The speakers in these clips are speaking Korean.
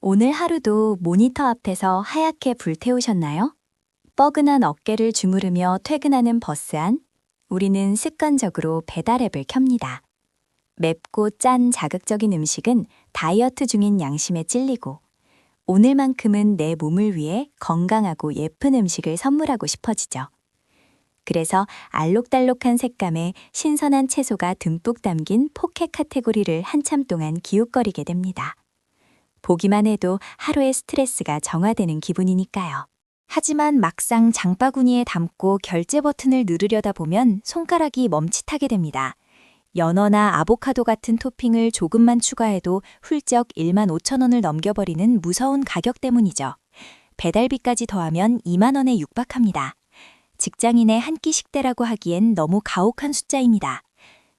오늘 하루도 모니터 앞에서 하얗게 불태우셨나요? 뻐근한 어깨를 주무르며 퇴근하는 버스 안, 우리는 습관적으로 배달 앱을 켭니다. 맵고 짠 자극적인 음식은 다이어트 중인 양심에 찔리고, 오늘만큼은 내 몸을 위해 건강하고 예쁜 음식을 선물하고 싶어지죠. 그래서 알록달록한 색감에 신선한 채소가 듬뿍 담긴 포케 카테고리를 한참 동안 기웃거리게 됩니다. 보기만 해도 하루의 스트레스가 정화되는 기분이니까요. 하지만 막상 장바구니에 담고 결제 버튼을 누르려다 보면 손가락이 멈칫하게 됩니다. 연어나 아보카도 같은 토핑을 조금만 추가해도 훌쩍 15,000원을 넘겨버리는 무서운 가격 때문이죠. 배달비까지 더하면 2만 원에 육박합니다. 직장인의 한 끼 식대라고 하기엔 너무 가혹한 숫자입니다.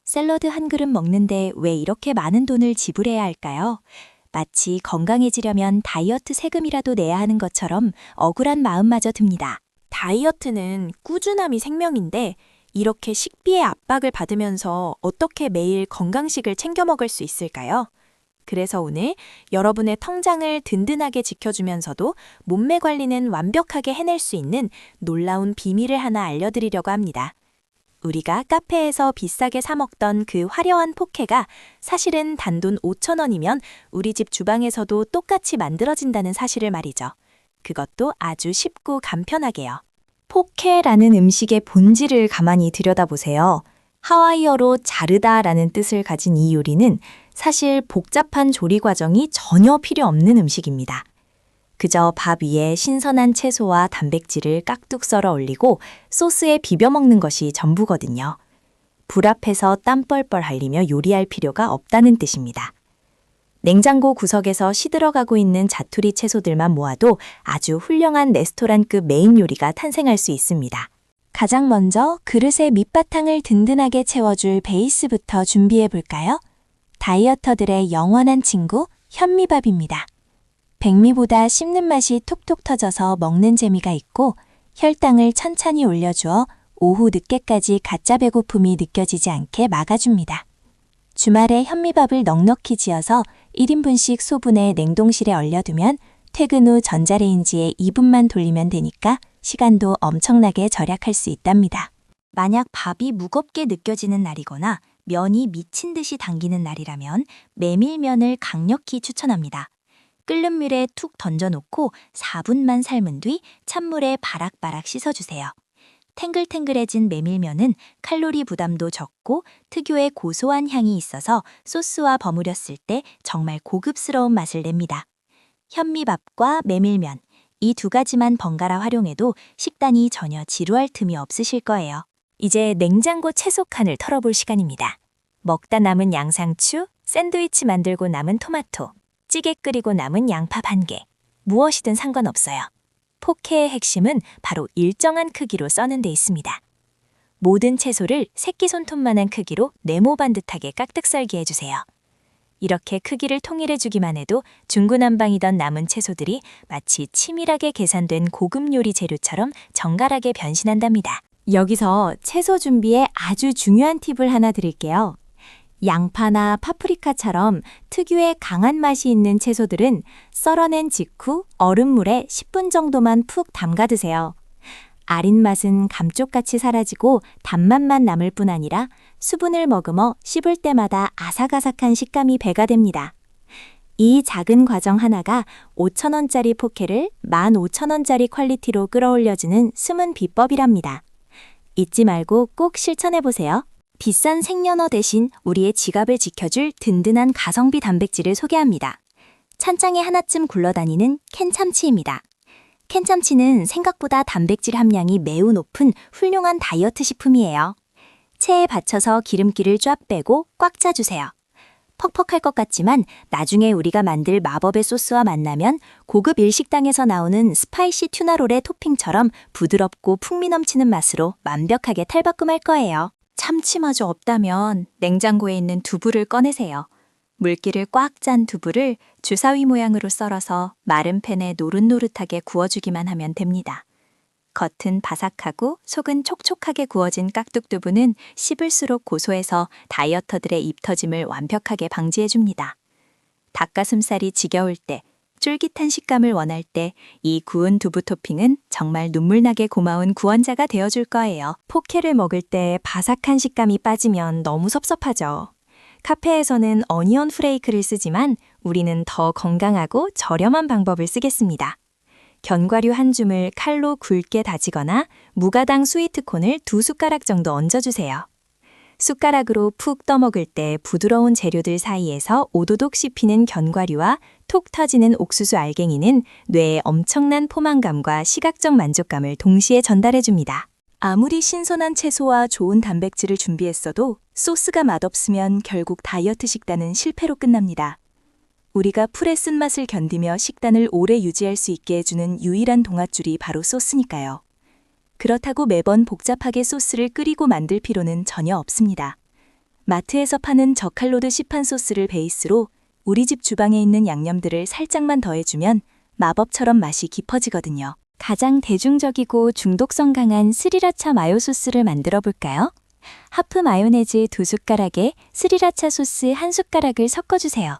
샐러드 한 그릇 먹는데 왜 이렇게 많은 돈을 지불해야 할까요? 마치 건강해지려면 다이어트 세금이라도 내야 하는 것처럼 억울한 마음마저 듭니다. 다이어트는 꾸준함이 생명인데 이렇게 식비의 압박을 받으면서 어떻게 매일 건강식을 챙겨 먹을 수 있을까요? 그래서 오늘 여러분의 통장을 든든하게 지켜주면서도 몸매 관리는 완벽하게 해낼 수 있는 놀라운 비밀을 하나 알려드리려고 합니다. 우리가 카페에서 비싸게 사 먹던 그 화려한 포케가 사실은 단돈 5,000원이면 우리 집 주방에서도 똑같이 만들어진다는 사실을 말이죠. 그것도 아주 쉽고 간편하게요. 포케라는 음식의 본질을 가만히 들여다보세요. 하와이어로 자르다라는 뜻을 가진 이 요리는 사실 복잡한 조리 과정이 전혀 필요 없는 음식입니다. 그저 밥 위에 신선한 채소와 단백질을 깍둑 썰어 올리고 소스에 비벼 먹는 것이 전부거든요. 불 앞에서 땀 뻘뻘 흘리며 요리할 필요가 없다는 뜻입니다. 냉장고 구석에서 시들어가고 있는 자투리 채소들만 모아도 아주 훌륭한 레스토랑급 메인 요리가 탄생할 수 있습니다. 가장 먼저 그릇의 밑바탕을 든든하게 채워줄 베이스부터 준비해 볼까요? 다이어터들의 영원한 친구, 현미밥입니다. 백미보다 씹는 맛이 톡톡 터져서 먹는 재미가 있고 혈당을 천천히 올려주어 오후 늦게까지 가짜 배고픔이 느껴지지 않게 막아줍니다. 주말에 현미밥을 넉넉히 지어서 1인분씩 소분해 냉동실에 얼려두면 퇴근 후 전자레인지에 2분만 돌리면 되니까 시간도 엄청나게 절약할 수 있답니다. 만약 밥이 무겁게 느껴지는 날이거나 면이 미친 듯이 당기는 날이라면 메밀면을 강력히 추천합니다. 끓는 물에 툭 던져놓고 4분만 삶은 뒤 찬물에 바락바락 씻어주세요. 탱글탱글해진 메밀면은 칼로리 부담도 적고 특유의 고소한 향이 있어서 소스와 버무렸을 때 정말 고급스러운 맛을 냅니다. 현미밥과 메밀면, 이 두 가지만 번갈아 활용해도 식단이 전혀 지루할 틈이 없으실 거예요. 이제 냉장고 채소 칸을 털어볼 시간입니다. 먹다 남은 양상추, 샌드위치 만들고 남은 토마토, 찌개 끓이고 남은 양파 반 개, 무엇이든 상관없어요. 포케의 핵심은 바로 일정한 크기로 써는 데 있습니다. 모든 채소를 새끼손톱만한 크기로 네모 반듯하게 깍둑 썰기 해주세요. 이렇게 크기를 통일해주기만 해도 중구난방이던 남은 채소들이 마치 치밀하게 계산된 고급 요리 재료처럼 정갈하게 변신한답니다. 여기서 채소 준비에 아주 중요한 팁을 하나 드릴게요. 양파나 파프리카처럼 특유의 강한 맛이 있는 채소들은 썰어낸 직후 얼음물에 10분 정도만 푹 담가 드세요. 아린 맛은 감쪽같이 사라지고 단맛만 남을 뿐 아니라 수분을 머금어 씹을 때마다 아삭아삭한 식감이 배가 됩니다. 이 작은 과정 하나가 5,000원짜리 포케를 15,000원짜리 퀄리티로 끌어올려주는 숨은 비법이랍니다. 잊지 말고 꼭 실천해보세요. 비싼 생연어 대신 우리의 지갑을 지켜줄 든든한 가성비 단백질을 소개합니다. 찬장에 하나쯤 굴러다니는 캔참치입니다. 캔참치는 생각보다 단백질 함량이 매우 높은 훌륭한 다이어트 식품이에요. 체에 받쳐서 기름기를 쫙 빼고 꽉 짜주세요. 퍽퍽할 것 같지만 나중에 우리가 만들 마법의 소스와 만나면 고급 일식당에서 나오는 스파이시 튜나롤의 토핑처럼 부드럽고 풍미 넘치는 맛으로 완벽하게 탈바꿈할 거예요. 참치마저 없다면 냉장고에 있는 두부를 꺼내세요. 물기를 꽉 짠 두부를 주사위 모양으로 썰어서 마른 팬에 노릇노릇하게 구워주기만 하면 됩니다. 겉은 바삭하고 속은 촉촉하게 구워진 깍둑두부는 씹을수록 고소해서 다이어터들의 입 터짐을 완벽하게 방지해줍니다. 닭가슴살이 지겨울 때 쫄깃한 식감을 원할 때 이 구운 두부 토핑은 정말 눈물나게 고마운 구원자가 되어줄 거예요. 포케를 먹을 때 바삭한 식감이 빠지면 너무 섭섭하죠. 카페에서는 어니언 프레이크를 쓰지만 우리는 더 건강하고 저렴한 방법을 쓰겠습니다. 견과류 한 줌을 칼로 굵게 다지거나 무가당 스위트콘을 2숟가락 정도 얹어주세요. 숟가락으로 푹 떠먹을 때 부드러운 재료들 사이에서 오도독 씹히는 견과류와 톡 터지는 옥수수 알갱이는 뇌에 엄청난 포만감과 시각적 만족감을 동시에 전달해줍니다. 아무리 신선한 채소와 좋은 단백질을 준비했어도 소스가 맛없으면 결국 다이어트 식단은 실패로 끝납니다. 우리가 풀의 쓴맛을 견디며 식단을 오래 유지할 수 있게 해주는 유일한 동아줄이 바로 소스니까요. 그렇다고 매번 복잡하게 소스를 끓이고 만들 필요는 전혀 없습니다. 마트에서 파는 저칼로드 시판 소스를 베이스로 우리 집 주방에 있는 양념들을 살짝만 더해주면 마법처럼 맛이 깊어지거든요. 가장 대중적이고 중독성 강한 스리라차 마요 소스를 만들어 볼까요? 하프 마요네즈 2숟가락에 스리라차 소스 1숟가락을 섞어주세요.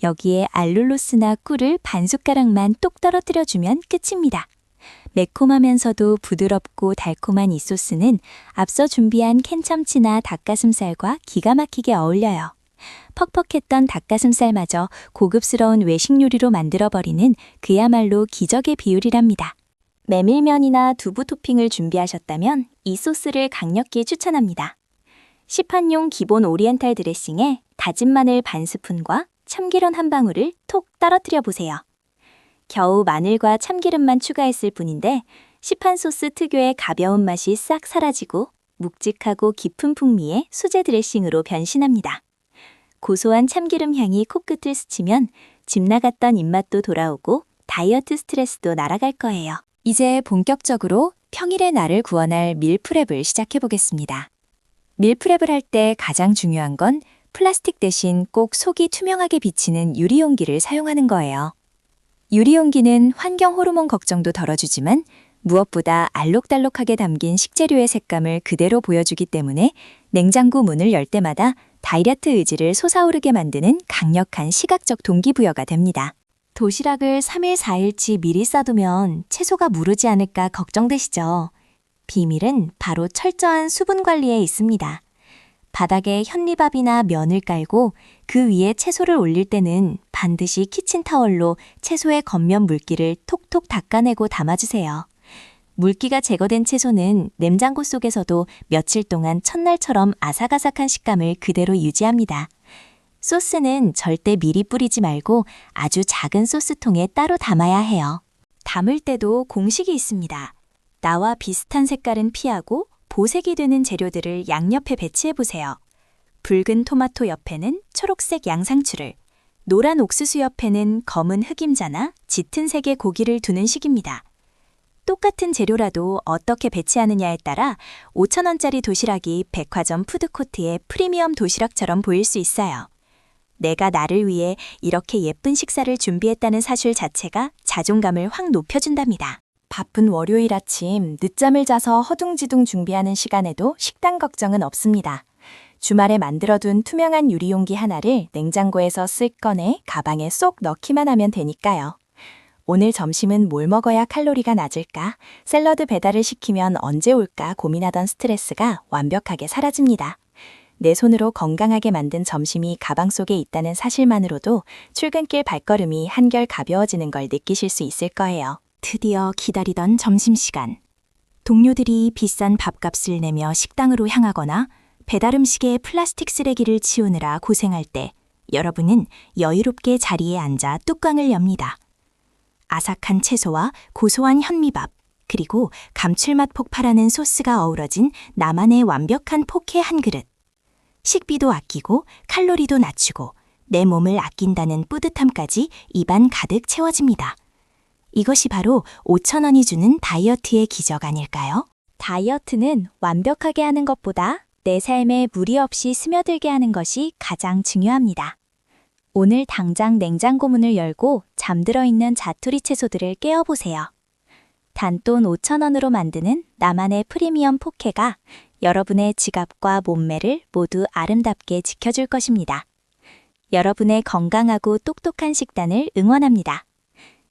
여기에 알룰로스나 꿀을 반 숟가락만 똑 떨어뜨려주면 끝입니다. 매콤하면서도 부드럽고 달콤한 이 소스는 앞서 준비한 캔참치나 닭가슴살과 기가 막히게 어울려요. 퍽퍽했던 닭가슴살마저 고급스러운 외식 요리로 만들어버리는 그야말로 기적의 비율이랍니다. 메밀면이나 두부 토핑을 준비하셨다면 이 소스를 강력히 추천합니다. 시판용 기본 오리엔탈 드레싱에 다진 마늘 반 스푼과 참기름 한 방울을 톡 떨어뜨려 보세요. 겨우 마늘과 참기름만 추가했을 뿐인데 시판 소스 특유의 가벼운 맛이 싹 사라지고 묵직하고 깊은 풍미의 수제 드레싱으로 변신합니다. 고소한 참기름 향이 코끝을 스치면 집 나갔던 입맛도 돌아오고 다이어트 스트레스도 날아갈 거예요. 이제 본격적으로 평일에 나를 구원할 밀프렙을 시작해 보겠습니다. 밀프렙을 할 때 가장 중요한 건 플라스틱 대신 꼭 속이 투명하게 비치는 유리용기를 사용하는 거예요. 유리용기는 환경 호르몬 걱정도 덜어주지만 무엇보다 알록달록하게 담긴 식재료의 색감을 그대로 보여주기 때문에 냉장고 문을 열 때마다 다이어트 의지를 솟아오르게 만드는 강력한 시각적 동기부여가 됩니다. 도시락을 3일, 4일치 미리 싸두면 채소가 무르지 않을까 걱정되시죠? 비밀은 바로 철저한 수분 관리에 있습니다. 바닥에 현미밥이나 면을 깔고 그 위에 채소를 올릴 때는 반드시 키친타월로 채소의 겉면 물기를 톡톡 닦아내고 담아주세요. 물기가 제거된 채소는 냉장고 속에서도 며칠 동안 첫날처럼 아삭아삭한 식감을 그대로 유지합니다. 소스는 절대 미리 뿌리지 말고 아주 작은 소스통에 따로 담아야 해요. 담을 때도 공식이 있습니다. 나와 비슷한 색깔은 피하고 보색이 되는 재료들을 양옆에 배치해보세요. 붉은 토마토 옆에는 초록색 양상추를, 노란 옥수수 옆에는 검은 흑임자나 짙은 색의 고기를 두는 식입니다. 똑같은 재료라도 어떻게 배치하느냐에 따라 5,000원짜리 도시락이 백화점 푸드코트의 프리미엄 도시락처럼 보일 수 있어요. 내가 나를 위해 이렇게 예쁜 식사를 준비했다는 사실 자체가 자존감을 확 높여준답니다. 바쁜 월요일 아침 늦잠을 자서 허둥지둥 준비하는 시간에도 식단 걱정은 없습니다. 주말에 만들어둔 투명한 유리용기 하나를 냉장고에서 쓱 꺼내 가방에 쏙 넣기만 하면 되니까요. 오늘 점심은 뭘 먹어야 칼로리가 낮을까? 샐러드 배달을 시키면 언제 올까 고민하던 스트레스가 완벽하게 사라집니다. 내 손으로 건강하게 만든 점심이 가방 속에 있다는 사실만으로도 출근길 발걸음이 한결 가벼워지는 걸 느끼실 수 있을 거예요. 드디어 기다리던 점심시간. 동료들이 비싼 밥값을 내며 식당으로 향하거나 배달 음식에 플라스틱 쓰레기를 치우느라 고생할 때 여러분은 여유롭게 자리에 앉아 뚜껑을 엽니다. 아삭한 채소와 고소한 현미밥, 그리고 감칠맛 폭발하는 소스가 어우러진 나만의 완벽한 포케 한 그릇. 식비도 아끼고 칼로리도 낮추고 내 몸을 아낀다는 뿌듯함까지 입안 가득 채워집니다. 이것이 바로 5,000원이 주는 다이어트의 기적 아닐까요? 다이어트는 완벽하게 하는 것보다 내 삶에 무리 없이 스며들게 하는 것이 가장 중요합니다. 오늘 당장 냉장고 문을 열고 잠들어 있는 자투리 채소들을 깨어보세요. 단돈 5,000원으로 만드는 나만의 프리미엄 포케가 여러분의 지갑과 몸매를 모두 아름답게 지켜줄 것입니다. 여러분의 건강하고 똑똑한 식단을 응원합니다.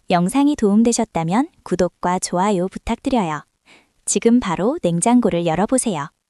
영상이 도움되셨다면 구독과 좋아요 부탁드려요. 지금 바로 냉장고를 열어보세요.